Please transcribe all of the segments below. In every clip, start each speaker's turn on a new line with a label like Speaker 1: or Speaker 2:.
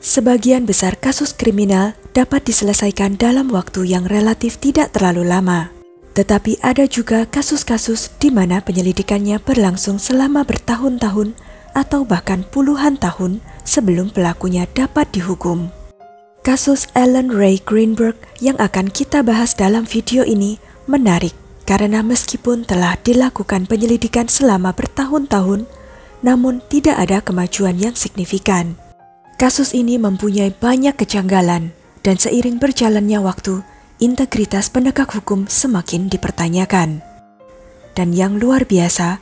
Speaker 1: Sebagian besar kasus kriminal dapat diselesaikan dalam waktu yang relatif tidak terlalu lama. Tetapi ada juga kasus-kasus di mana penyelidikannya berlangsung selama bertahun-tahun atau bahkan puluhan tahun sebelum pelakunya dapat dihukum. Kasus Alan Ray Greenberg yang akan kita bahas dalam video ini menarik karena meskipun telah dilakukan penyelidikan selama bertahun-tahun, namun tidak ada kemajuan yang signifikan. Kasus ini mempunyai banyak kejanggalan dan seiring berjalannya waktu, integritas penegak hukum semakin dipertanyakan. Dan yang luar biasa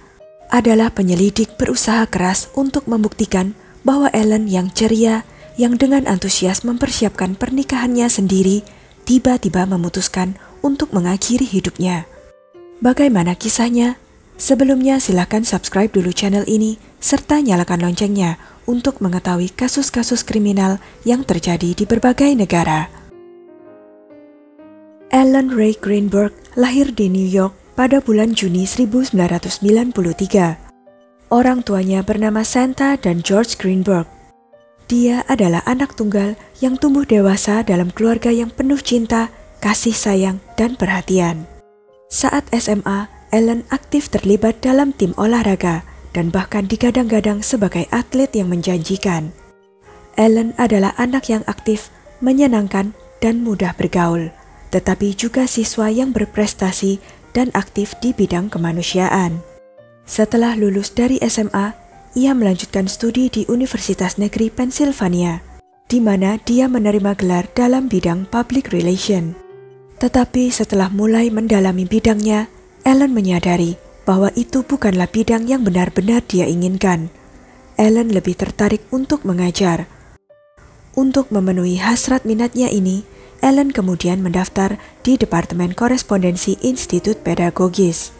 Speaker 1: adalah penyelidik berusaha keras untuk membuktikan bahwa Alan yang ceria, yang dengan antusias mempersiapkan pernikahannya sendiri, tiba-tiba memutuskan untuk mengakhiri hidupnya. Bagaimana kisahnya? Sebelumnya silakan subscribe dulu channel ini, serta nyalakan loncengnya untuk mengetahui kasus-kasus kriminal yang terjadi di berbagai negara. Alan Ray Greenberg lahir di New York pada bulan Juni 1993. Orang tuanya bernama Santa dan George Greenberg. Dia adalah anak tunggal yang tumbuh dewasa dalam keluarga yang penuh cinta, kasih sayang, dan perhatian. Saat SMA, Alan aktif terlibat dalam tim olahraga dan bahkan digadang-gadang sebagai atlet yang menjanjikan. Alan adalah anak yang aktif, menyenangkan, dan mudah bergaul, tetapi juga siswa yang berprestasi dan aktif di bidang kemanusiaan. Setelah lulus dari SMA, ia melanjutkan studi di Universitas Negeri Pennsylvania, di mana dia menerima gelar dalam bidang public relation. Tetapi setelah mulai mendalami bidangnya, Alan menyadari bahwa itu bukanlah bidang yang benar-benar dia inginkan. Alan lebih tertarik untuk mengajar. Untuk memenuhi hasrat minatnya ini, Alan kemudian mendaftar di Departemen Korespondensi Institut Pedagogis.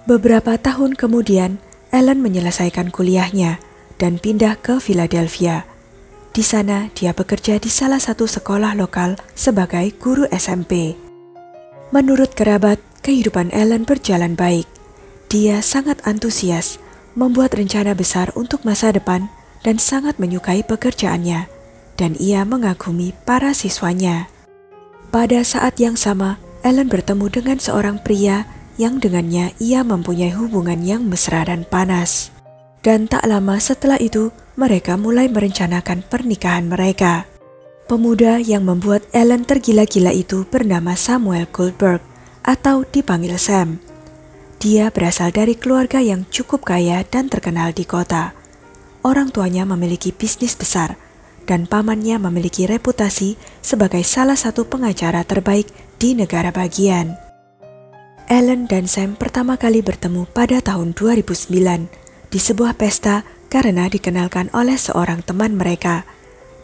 Speaker 1: Beberapa tahun kemudian, Alan menyelesaikan kuliahnya dan pindah ke Philadelphia. Di sana, dia bekerja di salah satu sekolah lokal sebagai guru SMP. Menurut kerabat, kehidupan Alan berjalan baik. Dia sangat antusias, membuat rencana besar untuk masa depan, dan sangat menyukai pekerjaannya, dan ia mengagumi para siswanya. Pada saat yang sama, Alan bertemu dengan seorang pria yang dengannya ia mempunyai hubungan yang mesra dan panas. Dan tak lama setelah itu, mereka mulai merencanakan pernikahan mereka. Pemuda yang membuat Alan tergila-gila itu bernama Samuel Goldberg, atau dipanggil Sam. Dia berasal dari keluarga yang cukup kaya dan terkenal di kota. Orang tuanya memiliki bisnis besar, dan pamannya memiliki reputasi sebagai salah satu pengacara terbaik di negara bagian. Alan dan Sam pertama kali bertemu pada tahun 2009 di sebuah pesta karena dikenalkan oleh seorang teman mereka,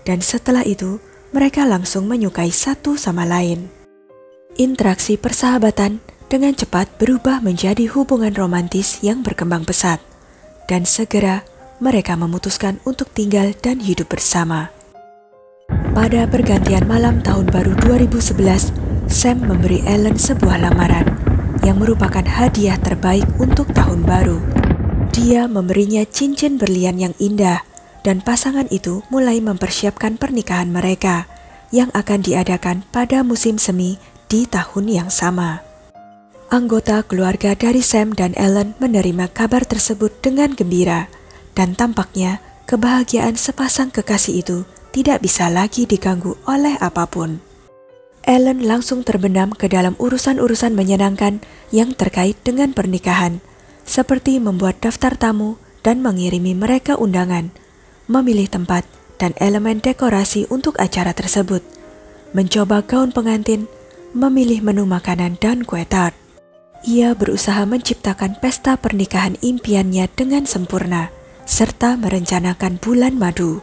Speaker 1: dan setelah itu mereka langsung menyukai satu sama lain. Interaksi persahabatan dengan cepat berubah menjadi hubungan romantis yang berkembang pesat, dan segera mereka memutuskan untuk tinggal dan hidup bersama. Pada pergantian malam tahun baru 2011, Sam memberi Alan sebuah lamaran yang merupakan hadiah terbaik untuk tahun baru. Dia memberinya cincin berlian yang indah, dan pasangan itu mulai mempersiapkan pernikahan mereka yang akan diadakan pada musim semi di tahun yang sama. Anggota keluarga dari Sam dan Alan menerima kabar tersebut dengan gembira, dan tampaknya kebahagiaan sepasang kekasih itu tidak bisa lagi diganggu oleh apapun. Alan langsung terbenam ke dalam urusan-urusan menyenangkan yang terkait dengan pernikahan, seperti membuat daftar tamu dan mengirimi mereka undangan, memilih tempat dan elemen dekorasi untuk acara tersebut, mencoba gaun pengantin, memilih menu makanan dan kue tart. Ia berusaha menciptakan pesta pernikahan impiannya dengan sempurna, serta merencanakan bulan madu.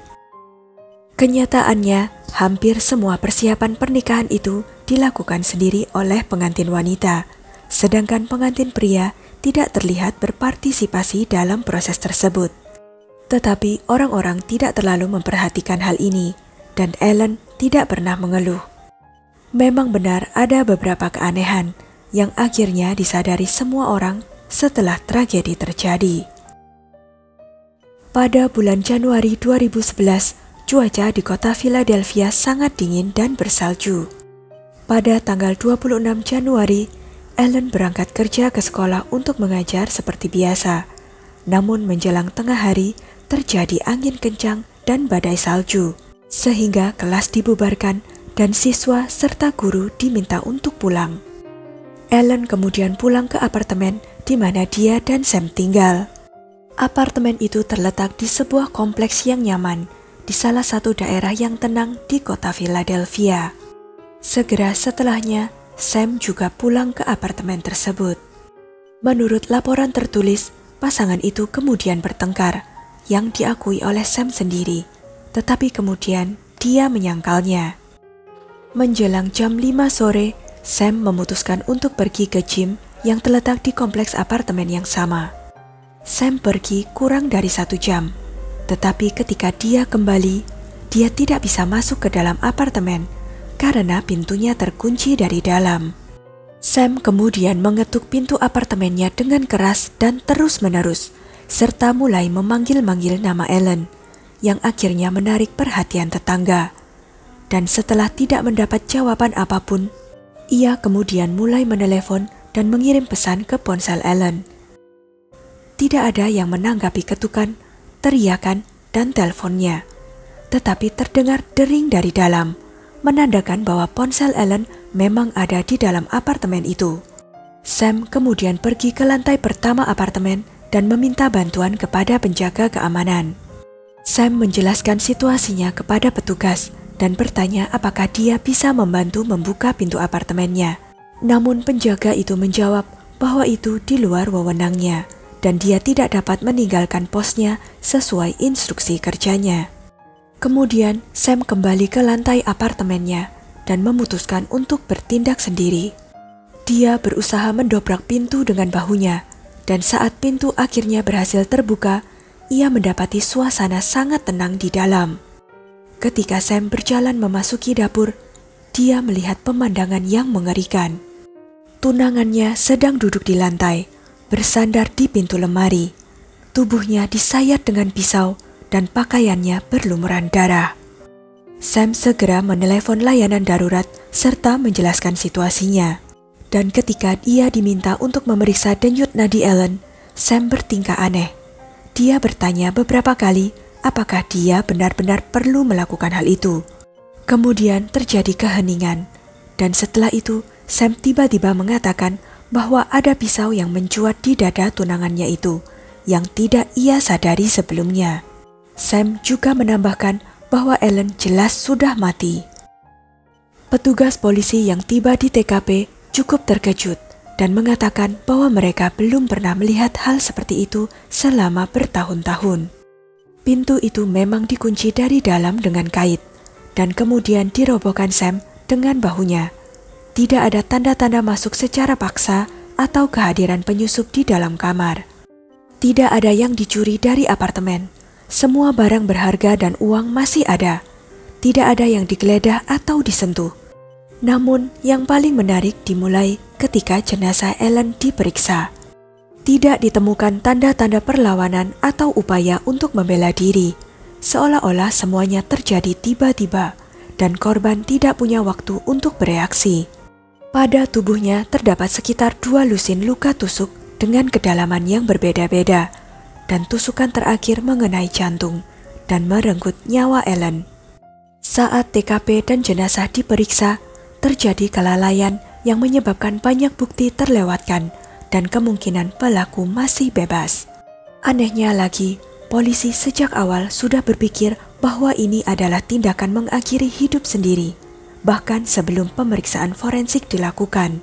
Speaker 1: Kenyataannya, hampir semua persiapan pernikahan itu dilakukan sendiri oleh pengantin wanita, sedangkan pengantin pria tidak terlihat berpartisipasi dalam proses tersebut. Tetapi orang-orang tidak terlalu memperhatikan hal ini, dan Alan tidak pernah mengeluh. Memang benar ada beberapa keanehan yang akhirnya disadari semua orang setelah tragedi terjadi. Pada bulan Januari 2011, cuaca di kota Philadelphia sangat dingin dan bersalju. Pada tanggal 26 Januari, Ellen berangkat kerja ke sekolah untuk mengajar seperti biasa. Namun menjelang tengah hari, terjadi angin kencang dan badai salju, sehingga kelas dibubarkan dan siswa serta guru diminta untuk pulang. Ellen kemudian pulang ke apartemen di mana dia dan Sam tinggal. Apartemen itu terletak di sebuah kompleks yang nyaman di salah satu daerah yang tenang di kota Philadelphia. Segera setelahnya, Sam juga pulang ke apartemen tersebut. Menurut laporan tertulis, pasangan itu kemudian bertengkar, yang diakui oleh Sam sendiri, tetapi kemudian dia menyangkalnya. Menjelang jam 5 sore, Sam memutuskan untuk pergi ke gym yang terletak di kompleks apartemen yang sama. Sam pergi kurang dari 1 jam, tetapi ketika dia kembali, dia tidak bisa masuk ke dalam apartemen karena pintunya terkunci dari dalam. Sam kemudian mengetuk pintu apartemennya dengan keras dan terus-menerus, serta mulai memanggil-manggil nama Ellen, yang akhirnya menarik perhatian tetangga. Dan setelah tidak mendapat jawaban apapun, ia kemudian mulai menelepon dan mengirim pesan ke ponsel Ellen. Tidak ada yang menanggapi ketukan, teriakan, dan teleponnya, tetapi terdengar dering dari dalam, menandakan bahwa ponsel Ellen memang ada di dalam apartemen itu. Sam kemudian pergi ke lantai pertama apartemen dan meminta bantuan kepada penjaga keamanan. Sam menjelaskan situasinya kepada petugas dan bertanya apakah dia bisa membantu membuka pintu apartemennya. Namun penjaga itu menjawab bahwa itu di luar wewenangnya dan dia tidak dapat meninggalkan posnya sesuai instruksi kerjanya. Kemudian Sam kembali ke lantai apartemennya dan memutuskan untuk bertindak sendiri. Dia berusaha mendobrak pintu dengan bahunya, dan saat pintu akhirnya berhasil terbuka, ia mendapati suasana sangat tenang di dalam. Ketika Sam berjalan memasuki dapur, dia melihat pemandangan yang mengerikan. Tunangannya sedang duduk di lantai, bersandar di pintu lemari. Tubuhnya disayat dengan pisau dan pakaiannya berlumuran darah. Sam segera menelepon layanan darurat serta menjelaskan situasinya. Dan ketika dia diminta untuk memeriksa denyut nadi Ellen, Sam bertingkah aneh. Dia bertanya beberapa kali apakah dia benar-benar perlu melakukan hal itu. Kemudian terjadi keheningan, dan setelah itu Sam tiba-tiba mengatakan bahwa ada pisau yang mencuat di dada tunangannya itu, yang tidak ia sadari sebelumnya. Sam juga menambahkan bahwa Ellen jelas sudah mati. Petugas polisi yang tiba di TKP cukup terkejut dan mengatakan bahwa mereka belum pernah melihat hal seperti itu selama bertahun-tahun. Pintu itu memang dikunci dari dalam dengan kait, dan kemudian dirobohkan Sam dengan bahunya. Tidak ada tanda-tanda masuk secara paksa atau kehadiran penyusup di dalam kamar. Tidak ada yang dicuri dari apartemen. Semua barang berharga dan uang masih ada. Tidak ada yang digeledah atau disentuh. Namun yang paling menarik dimulai ketika jenazah Ellen diperiksa. Tidak ditemukan tanda-tanda perlawanan atau upaya untuk membela diri. Seolah-olah semuanya terjadi tiba-tiba dan korban tidak punya waktu untuk bereaksi. Pada tubuhnya terdapat sekitar 2 lusin luka tusuk dengan kedalaman yang berbeda-beda, dan tusukan terakhir mengenai jantung dan merenggut nyawa Ellen. Saat TKP dan jenazah diperiksa, terjadi kelalaian yang menyebabkan banyak bukti terlewatkan dan kemungkinan pelaku masih bebas. Anehnya lagi, polisi sejak awal sudah berpikir bahwa ini adalah tindakan mengakhiri hidup sendiri, bahkan sebelum pemeriksaan forensik dilakukan.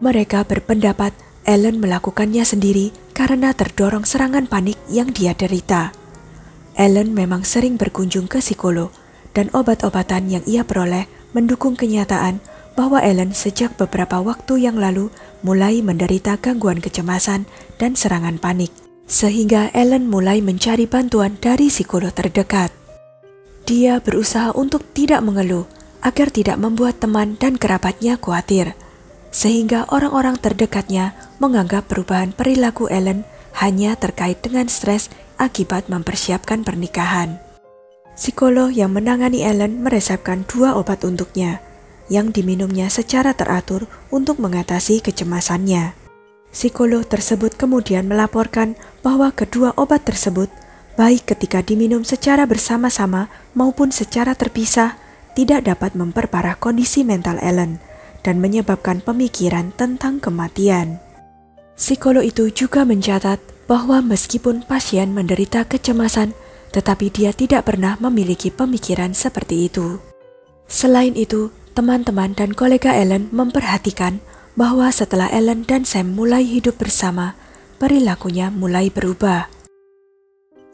Speaker 1: Mereka berpendapat Ellen melakukannya sendiri karena terdorong serangan panik yang dia derita. Ellen memang sering berkunjung ke psikolog, dan obat-obatan yang ia peroleh mendukung kenyataan bahwa Ellen sejak beberapa waktu yang lalu mulai menderita gangguan kecemasan dan serangan panik, sehingga Ellen mulai mencari bantuan dari psikolog terdekat. Dia berusaha untuk tidak mengeluh agar tidak membuat teman dan kerabatnya khawatir, sehingga orang-orang terdekatnya menganggap perubahan perilaku Ellen hanya terkait dengan stres akibat mempersiapkan pernikahan. Psikolog yang menangani Ellen meresepkan 2 obat untuknya, yang diminumnya secara teratur untuk mengatasi kecemasannya. Psikolog tersebut kemudian melaporkan bahwa kedua obat tersebut, baik ketika diminum secara bersama-sama maupun secara terpisah, tidak dapat memperparah kondisi mental Ellen dan menyebabkan pemikiran tentang kematian. Psikolog itu juga mencatat bahwa meskipun pasien menderita kecemasan, tetapi dia tidak pernah memiliki pemikiran seperti itu. Selain itu, teman-teman dan kolega Ellen memperhatikan bahwa setelah Ellen dan Sam mulai hidup bersama, perilakunya mulai berubah.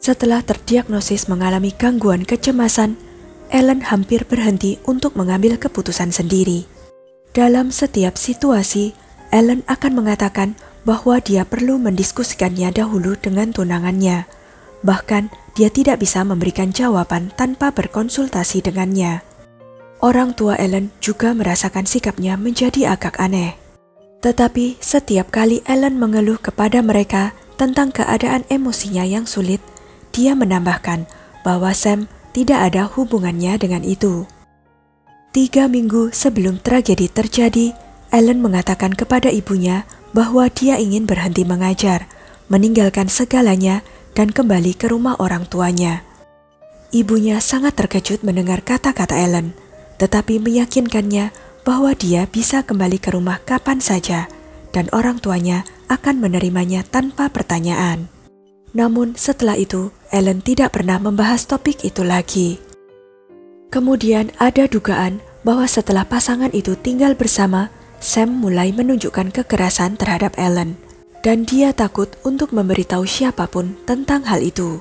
Speaker 1: Setelah terdiagnosis mengalami gangguan kecemasan, Ellen hampir berhenti untuk mengambil keputusan sendiri. Dalam setiap situasi, Ellen akan mengatakan bahwa dia perlu mendiskusikannya dahulu dengan tunangannya. Bahkan, dia tidak bisa memberikan jawaban tanpa berkonsultasi dengannya. Orang tua Ellen juga merasakan sikapnya menjadi agak aneh. Tetapi setiap kali Ellen mengeluh kepada mereka tentang keadaan emosinya yang sulit, dia menambahkan bahwa Sam tidak ada hubungannya dengan itu. 3 minggu sebelum tragedi terjadi, Ellen mengatakan kepada ibunya bahwa dia ingin berhenti mengajar, meninggalkan segalanya, dan kembali ke rumah orang tuanya. Ibunya sangat terkejut mendengar kata-kata Ellen, tetapi meyakinkannya bahwa dia bisa kembali ke rumah kapan saja dan orang tuanya akan menerimanya tanpa pertanyaan. Namun setelah itu, Ellen tidak pernah membahas topik itu lagi. Kemudian ada dugaan bahwa setelah pasangan itu tinggal bersama, Sam mulai menunjukkan kekerasan terhadap Ellen, dan dia takut untuk memberitahu siapapun tentang hal itu.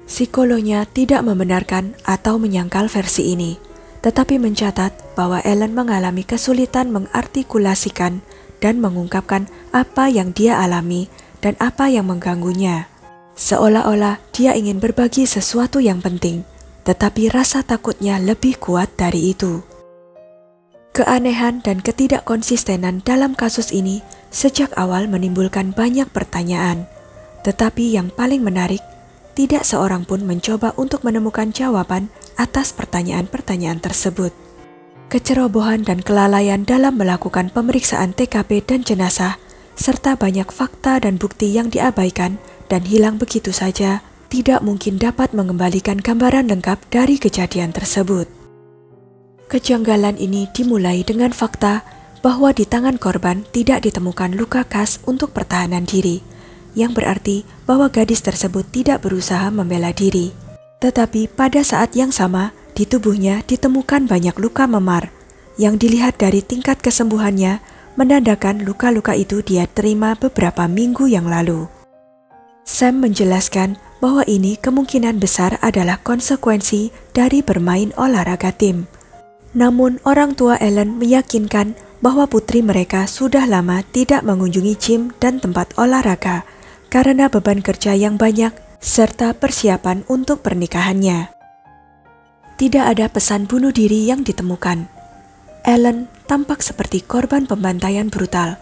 Speaker 1: Psikolognya tidak membenarkan atau menyangkal versi ini, tetapi mencatat bahwa Ellen mengalami kesulitan mengartikulasikan dan mengungkapkan apa yang dia alami dan apa yang mengganggunya. Seolah-olah dia ingin berbagi sesuatu yang penting, tetapi rasa takutnya lebih kuat dari itu. Keanehan dan ketidakkonsistenan dalam kasus ini sejak awal menimbulkan banyak pertanyaan, tetapi yang paling menarik, tidak seorang pun mencoba untuk menemukan jawaban atas pertanyaan-pertanyaan tersebut. Kecerobohan dan kelalaian dalam melakukan pemeriksaan TKP dan jenazah, serta banyak fakta dan bukti yang diabaikan dan hilang begitu saja, tidak mungkin dapat mengembalikan gambaran lengkap dari kejadian tersebut. Kejanggalan ini dimulai dengan fakta bahwa di tangan korban tidak ditemukan luka khas untuk pertahanan diri, yang berarti bahwa gadis tersebut tidak berusaha membela diri. Tetapi pada saat yang sama, di tubuhnya ditemukan banyak luka memar, yang dilihat dari tingkat kesembuhannya menandakan luka-luka itu dia terima beberapa minggu yang lalu. Sam menjelaskan bahwa ini kemungkinan besar adalah konsekuensi dari bermain olahraga tim. Namun orang tua Ellen meyakinkan bahwa putri mereka sudah lama tidak mengunjungi gym dan tempat olahraga karena beban kerja yang banyak serta persiapan untuk pernikahannya. Tidak ada pesan bunuh diri yang ditemukan. Ellen tampak seperti korban pembantaian brutal.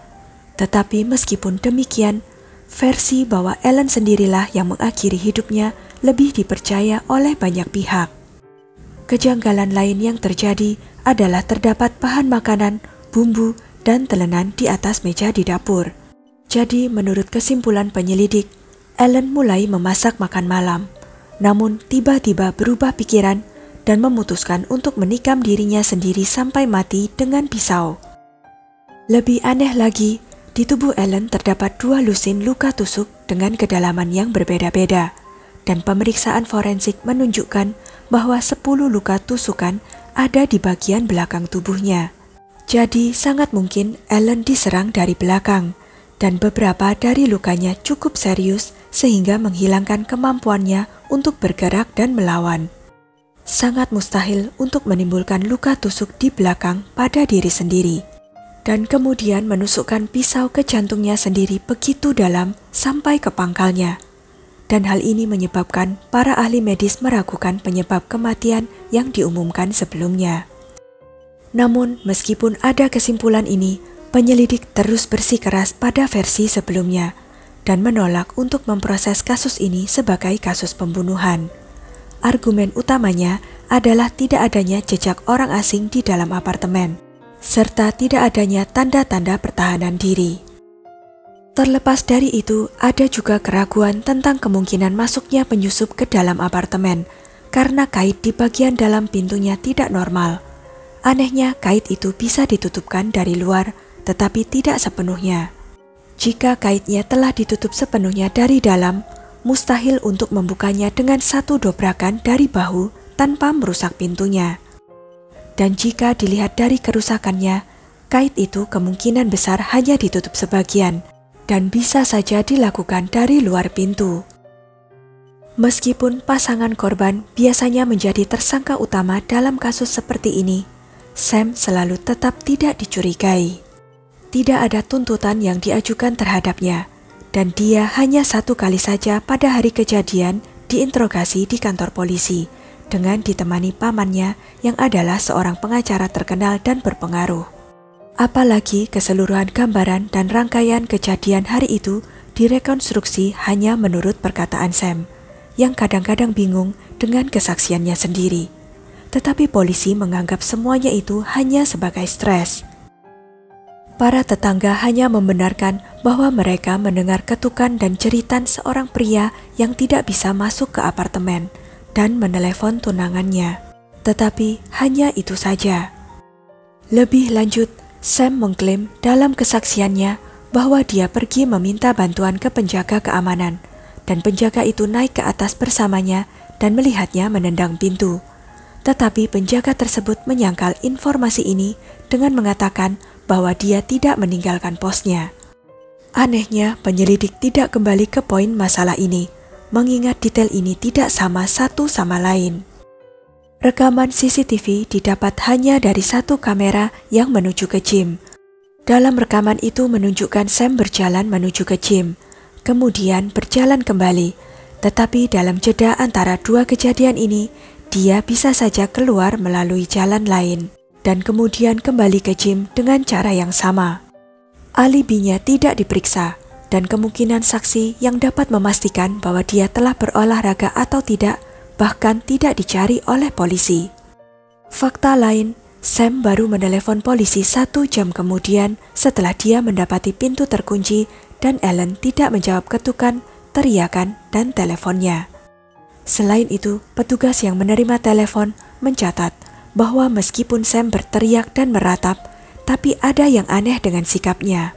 Speaker 1: Tetapi meskipun demikian, versi bahwa Ellen sendirilah yang mengakhiri hidupnya lebih dipercaya oleh banyak pihak. Kejanggalan lain yang terjadi adalah terdapat bahan makanan, bumbu, dan telenan di atas meja di dapur. Jadi menurut kesimpulan penyelidik, Ellen mulai memasak makan malam, namun tiba-tiba berubah pikiran dan memutuskan untuk menikam dirinya sendiri sampai mati dengan pisau. Lebih aneh lagi, di tubuh Ellen terdapat 2 lusin luka tusuk dengan kedalaman yang berbeda-beda, dan pemeriksaan forensik menunjukkan bahwa 10 luka tusukan ada di bagian belakang tubuhnya. Jadi sangat mungkin Ellen diserang dari belakang, dan beberapa dari lukanya cukup serius sehingga menghilangkan kemampuannya untuk bergerak dan melawan. Sangat mustahil untuk menimbulkan luka tusuk di belakang pada diri sendiri, dan kemudian menusukkan pisau ke jantungnya sendiri begitu dalam sampai ke pangkalnya. Dan hal ini menyebabkan para ahli medis meragukan penyebab kematian yang diumumkan sebelumnya. Namun meskipun ada kesimpulan ini, penyelidik terus bersikeras pada versi sebelumnya dan menolak untuk memproses kasus ini sebagai kasus pembunuhan. Argumen utamanya adalah tidak adanya jejak orang asing di dalam apartemen, serta tidak adanya tanda-tanda pertahanan diri. Terlepas dari itu, ada juga keraguan tentang kemungkinan masuknya penyusup ke dalam apartemen, karena kait di bagian dalam pintunya tidak normal. Anehnya, kait itu bisa ditutupkan dari luar, tetapi tidak sepenuhnya. Jika kaitnya telah ditutup sepenuhnya dari dalam, mustahil untuk membukanya dengan satu dobrakan dari bahu tanpa merusak pintunya. Dan jika dilihat dari kerusakannya, kait itu kemungkinan besar hanya ditutup sebagian, dan bisa saja dilakukan dari luar pintu. Meskipun pasangan korban biasanya menjadi tersangka utama dalam kasus seperti ini, Sam selalu tetap tidak dicurigai. Tidak ada tuntutan yang diajukan terhadapnya, dan dia hanya satu kali saja pada hari kejadian diinterogasi di kantor polisi dengan ditemani pamannya yang adalah seorang pengacara terkenal dan berpengaruh. Apalagi keseluruhan gambaran dan rangkaian kejadian hari itu direkonstruksi hanya menurut perkataan Sam, yang kadang-kadang bingung dengan kesaksiannya sendiri. Tetapi polisi menganggap semuanya itu hanya sebagai stres. Para tetangga hanya membenarkan bahwa mereka mendengar ketukan dan jeritan seorang pria yang tidak bisa masuk ke apartemen dan menelepon tunangannya. Tetapi hanya itu saja. Lebih lanjut, Sam mengklaim dalam kesaksiannya bahwa dia pergi meminta bantuan ke penjaga keamanan, dan penjaga itu naik ke atas bersamanya dan melihatnya menendang pintu. Tetapi penjaga tersebut menyangkal informasi ini dengan mengatakan bahwa dia tidak meninggalkan posnya. Anehnya, penyelidik tidak kembali ke poin masalah ini, mengingat detail ini tidak sama satu sama lain. Rekaman CCTV didapat hanya dari satu kamera yang menuju ke gym. Dalam rekaman itu menunjukkan Sam berjalan menuju ke gym, kemudian berjalan kembali. Tetapi dalam jeda antara dua kejadian ini, dia bisa saja keluar melalui jalan lain dan kemudian kembali ke gym dengan cara yang sama. Alibinya tidak diperiksa, dan kemungkinan saksi yang dapat memastikan bahwa dia telah berolahraga atau tidak bahkan tidak dicari oleh polisi. Fakta lain, Sam baru menelepon polisi 1 jam kemudian setelah dia mendapati pintu terkunci dan Ellen tidak menjawab ketukan, teriakan, dan teleponnya. Selain itu, petugas yang menerima telepon mencatat bahwa meskipun Sam berteriak dan meratap, tapi ada yang aneh dengan sikapnya.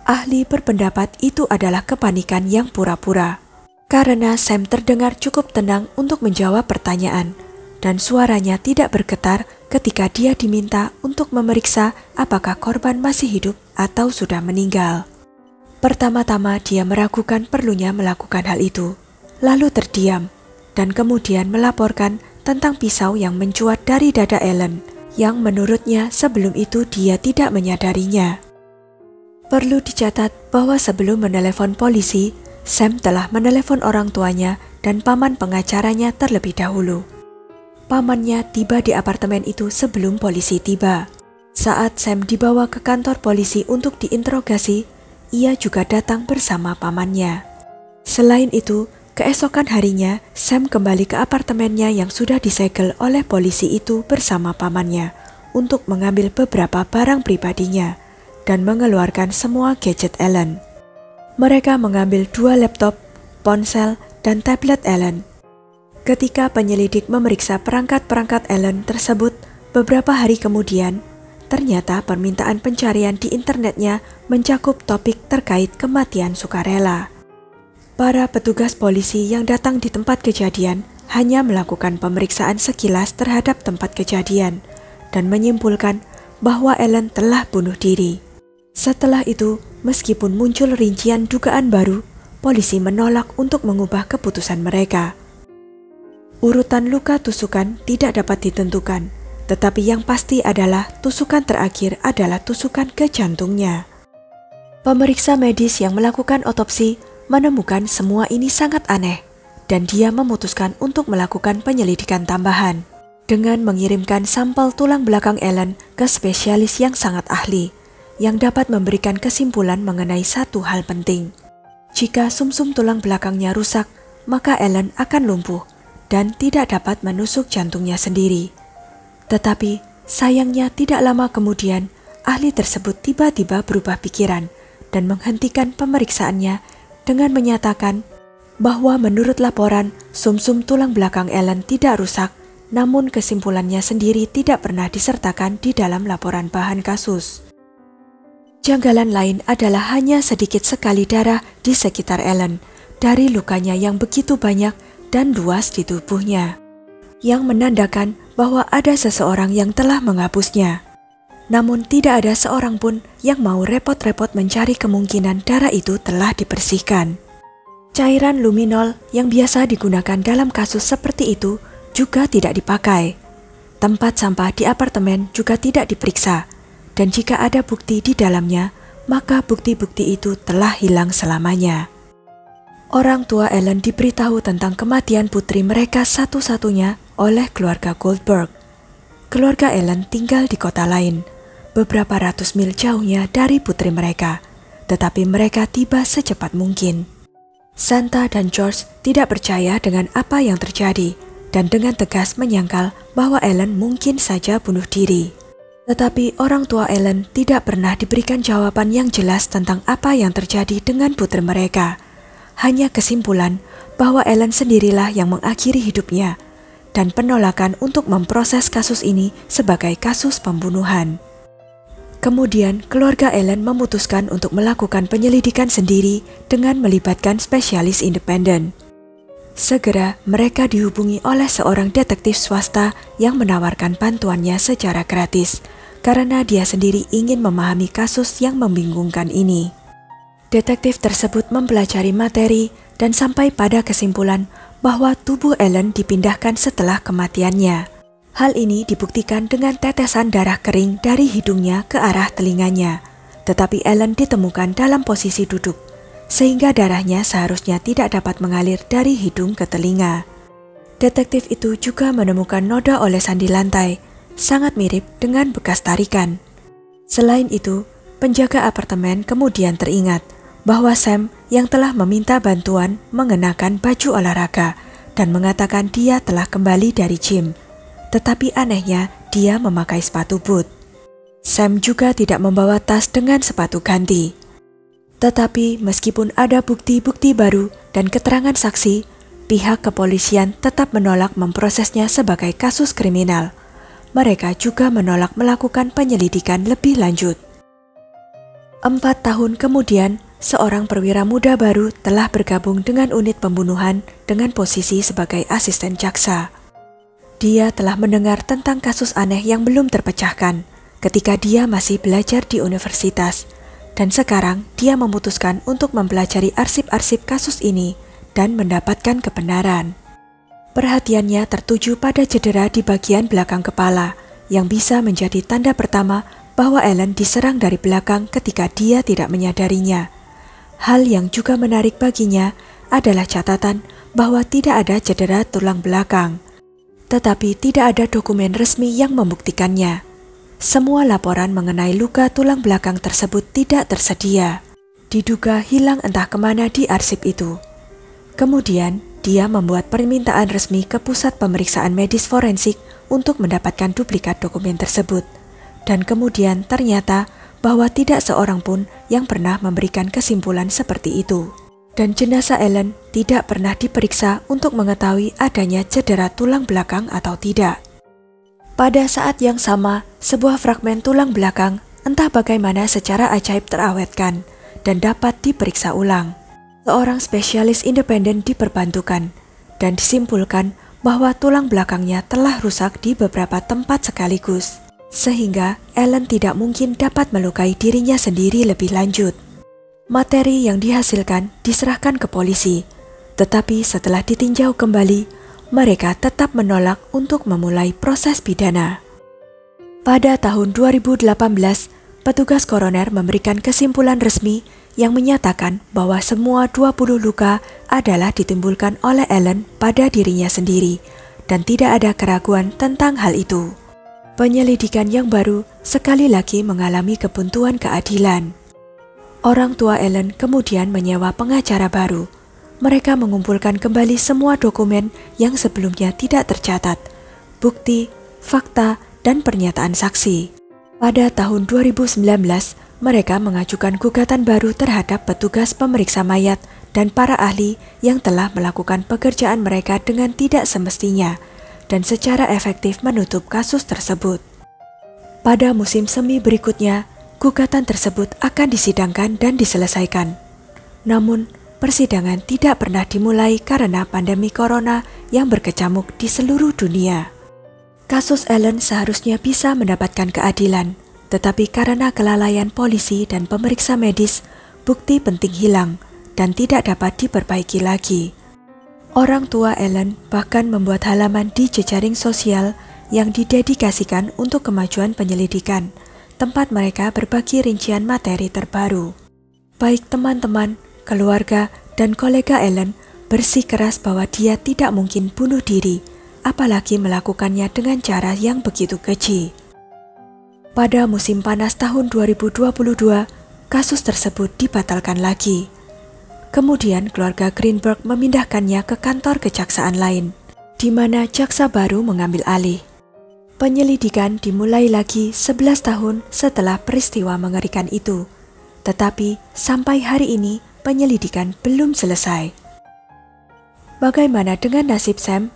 Speaker 1: Ahli berpendapat itu adalah kepanikan yang pura-pura. Karena Sam terdengar cukup tenang untuk menjawab pertanyaan, dan suaranya tidak bergetar ketika dia diminta untuk memeriksa apakah korban masih hidup atau sudah meninggal. Pertama-tama dia meragukan perlunya melakukan hal itu, lalu terdiam, dan kemudian melaporkan tentang pisau yang mencuat dari dada Ellen, yang menurutnya sebelum itu dia tidak menyadarinya. Perlu dicatat bahwa sebelum menelepon polisi, Sam telah menelepon orang tuanya dan paman pengacaranya terlebih dahulu. Pamannya tiba di apartemen itu sebelum polisi tiba. Saat Sam dibawa ke kantor polisi untuk diinterogasi, ia juga datang bersama pamannya. Selain itu, keesokan harinya, Sam kembali ke apartemennya yang sudah disegel oleh polisi itu bersama pamannya untuk mengambil beberapa barang pribadinya dan mengeluarkan semua gadget Ellen. Mereka mengambil 2 laptop, ponsel, dan tablet Ellen. Ketika penyelidik memeriksa perangkat-perangkat Ellen tersebut beberapa hari kemudian, ternyata permintaan pencarian di internetnya mencakup topik terkait kematian sukarela. Para petugas polisi yang datang di tempat kejadian hanya melakukan pemeriksaan sekilas terhadap tempat kejadian dan menyimpulkan bahwa Ellen telah bunuh diri. Setelah itu, meskipun muncul rincian dugaan baru, polisi menolak untuk mengubah keputusan mereka. Urutan luka tusukan tidak dapat ditentukan, tetapi yang pasti adalah tusukan terakhir adalah tusukan ke jantungnya. Pemeriksa medis yang melakukan otopsi menemukan semua ini sangat aneh, dan dia memutuskan untuk melakukan penyelidikan tambahan dengan mengirimkan sampel tulang belakang Ellen ke spesialis yang sangat ahli, yang dapat memberikan kesimpulan mengenai satu hal penting. Jika sumsum tulang belakangnya rusak, maka Ellen akan lumpuh, dan tidak dapat menusuk jantungnya sendiri. Tetapi sayangnya tidak lama kemudian, ahli tersebut tiba-tiba berubah pikiran dan menghentikan pemeriksaannya dengan menyatakan bahwa menurut laporan, sumsum tulang belakang Ellen tidak rusak, namun kesimpulannya sendiri tidak pernah disertakan di dalam laporan bahan kasus. Janggalan lain adalah hanya sedikit sekali darah di sekitar Ellen dari lukanya yang begitu banyak dan luas di tubuhnya, yang menandakan bahwa ada seseorang yang telah menghapusnya. Namun tidak ada seorang pun yang mau repot-repot mencari kemungkinan darah itu telah dibersihkan. Cairan luminol yang biasa digunakan dalam kasus seperti itu juga tidak dipakai. Tempat sampah di apartemen juga tidak diperiksa, dan jika ada bukti di dalamnya, maka bukti-bukti itu telah hilang selamanya. Orang tua Ellen diberitahu tentang kematian putri mereka satu-satunya oleh keluarga Goldberg. Keluarga Ellen tinggal di kota lain, beberapa ratus mil jauhnya dari putri mereka, tetapi mereka tiba secepat mungkin. Santa dan George tidak percaya dengan apa yang terjadi dan dengan tegas menyangkal bahwa Ellen mungkin saja bunuh diri. Tetapi orang tua Ellen tidak pernah diberikan jawaban yang jelas tentang apa yang terjadi dengan putri mereka. Hanya kesimpulan bahwa Ellen sendirilah yang mengakhiri hidupnya dan penolakan untuk memproses kasus ini sebagai kasus pembunuhan. Kemudian keluarga Ellen memutuskan untuk melakukan penyelidikan sendiri dengan melibatkan spesialis independen. Segera mereka dihubungi oleh seorang detektif swasta yang menawarkan bantuannya secara gratis karena dia sendiri ingin memahami kasus yang membingungkan ini. Detektif tersebut mempelajari materi dan sampai pada kesimpulan bahwa tubuh Ellen dipindahkan setelah kematiannya. Hal ini dibuktikan dengan tetesan darah kering dari hidungnya ke arah telinganya, tetapi Ellen ditemukan dalam posisi duduk, sehingga darahnya seharusnya tidak dapat mengalir dari hidung ke telinga. Detektif itu juga menemukan noda olesan di lantai, sangat mirip dengan bekas tarikan. Selain itu, penjaga apartemen kemudian teringat bahwa Sam yang telah meminta bantuan mengenakan baju olahraga dan mengatakan dia telah kembali dari gym. Tetapi anehnya, dia memakai sepatu boot. Sam juga tidak membawa tas dengan sepatu ganti. Tetapi meskipun ada bukti-bukti baru dan keterangan saksi, pihak kepolisian tetap menolak memprosesnya sebagai kasus kriminal. Mereka juga menolak melakukan penyelidikan lebih lanjut. 4 tahun kemudian, seorang perwira muda baru telah bergabung dengan unit pembunuhan dengan posisi sebagai asisten jaksa. Dia telah mendengar tentang kasus aneh yang belum terpecahkan ketika dia masih belajar di universitas, dan sekarang dia memutuskan untuk mempelajari arsip-arsip kasus ini dan mendapatkan kebenaran. Perhatiannya tertuju pada cedera di bagian belakang kepala yang bisa menjadi tanda pertama bahwa Ellen diserang dari belakang ketika dia tidak menyadarinya. Hal yang juga menarik baginya adalah catatan bahwa tidak ada cedera tulang belakang. Tetapi tidak ada dokumen resmi yang membuktikannya. Semua laporan mengenai luka tulang belakang tersebut tidak tersedia. Diduga hilang entah kemana di arsip itu. Kemudian, dia membuat permintaan resmi ke Pusat Pemeriksaan Medis Forensik untuk mendapatkan duplikat dokumen tersebut. Dan kemudian ternyata bahwa tidak seorang pun yang pernah memberikan kesimpulan seperti itu. Dan jenazah Ellen tidak pernah diperiksa untuk mengetahui adanya cedera tulang belakang atau tidak. Pada saat yang sama, sebuah fragmen tulang belakang entah bagaimana secara ajaib terawetkan dan dapat diperiksa ulang. Seorang spesialis independen diperbantukan dan disimpulkan bahwa tulang belakangnya telah rusak di beberapa tempat sekaligus, sehingga Ellen tidak mungkin dapat melukai dirinya sendiri lebih lanjut. Materi yang dihasilkan diserahkan ke polisi, tetapi setelah ditinjau kembali, mereka tetap menolak untuk memulai proses pidana. Pada tahun 2018, petugas koroner memberikan kesimpulan resmi yang menyatakan bahwa semua 20 luka adalah ditimbulkan oleh Ellen pada dirinya sendiri, dan tidak ada keraguan tentang hal itu. Penyelidikan yang baru sekali lagi mengalami kebuntuan keadilan. Orang tua Ellen kemudian menyewa pengacara baru. mereka mengumpulkan kembali semua dokumen yang sebelumnya tidak tercatat, bukti, fakta, dan pernyataan saksi. Pada tahun 2019, mereka mengajukan gugatan baru terhadap petugas pemeriksa mayat dan para ahli yang telah melakukan pekerjaan mereka dengan tidak semestinya dan secara efektif menutup kasus tersebut. Pada musim semi berikutnya, gugatan tersebut akan disidangkan dan diselesaikan. Namun, persidangan tidak pernah dimulai karena pandemi corona yang berkecamuk di seluruh dunia. Kasus Ellen seharusnya bisa mendapatkan keadilan, tetapi karena kelalaian polisi dan pemeriksa medis, bukti penting hilang dan tidak dapat diperbaiki lagi. Orang tua Ellen bahkan membuat halaman di jejaring sosial yang didedikasikan untuk kemajuan penyelidikan, tempat mereka berbagi rincian materi terbaru. Baik teman-teman, keluarga, dan kolega Ellen bersikeras bahwa dia tidak mungkin bunuh diri, apalagi melakukannya dengan cara yang begitu keji. Pada musim panas tahun 2022, kasus tersebut dibatalkan lagi. Kemudian keluarga Greenberg memindahkannya ke kantor kejaksaan lain, di mana jaksa baru mengambil alih. Penyelidikan dimulai lagi 11 tahun setelah peristiwa mengerikan itu, tetapi sampai hari ini penyelidikan belum selesai. Bagaimana dengan nasib Sam?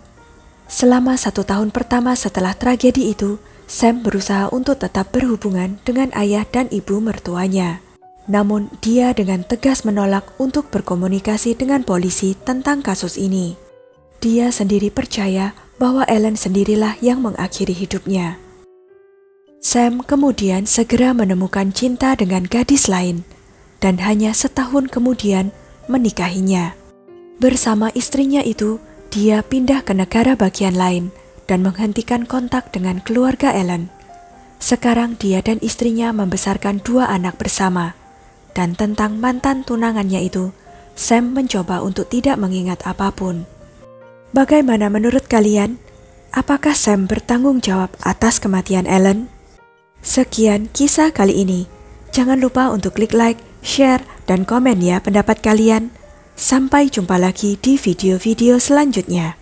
Speaker 1: Selama 1 tahun pertama setelah tragedi itu, Sam berusaha untuk tetap berhubungan dengan ayah dan ibu mertuanya. Namun dia dengan tegas menolak untuk berkomunikasi dengan polisi tentang kasus ini. Dia sendiri percaya bahwa Ellen sendirilah yang mengakhiri hidupnya. Sam kemudian segera menemukan cinta dengan gadis lain, dan hanya setahun kemudian menikahinya. Bersama istrinya itu, dia pindah ke negara bagian lain dan menghentikan kontak dengan keluarga Ellen. Sekarang dia dan istrinya membesarkan 2 anak bersama, dan tentang mantan tunangannya itu, Sam mencoba untuk tidak mengingat apapun. Bagaimana menurut kalian? Apakah Sam bertanggung jawab atas kematian Ellen? Sekian kisah kali ini. Jangan lupa untuk klik like, share, dan komen ya pendapat kalian. Sampai jumpa lagi di video-video selanjutnya.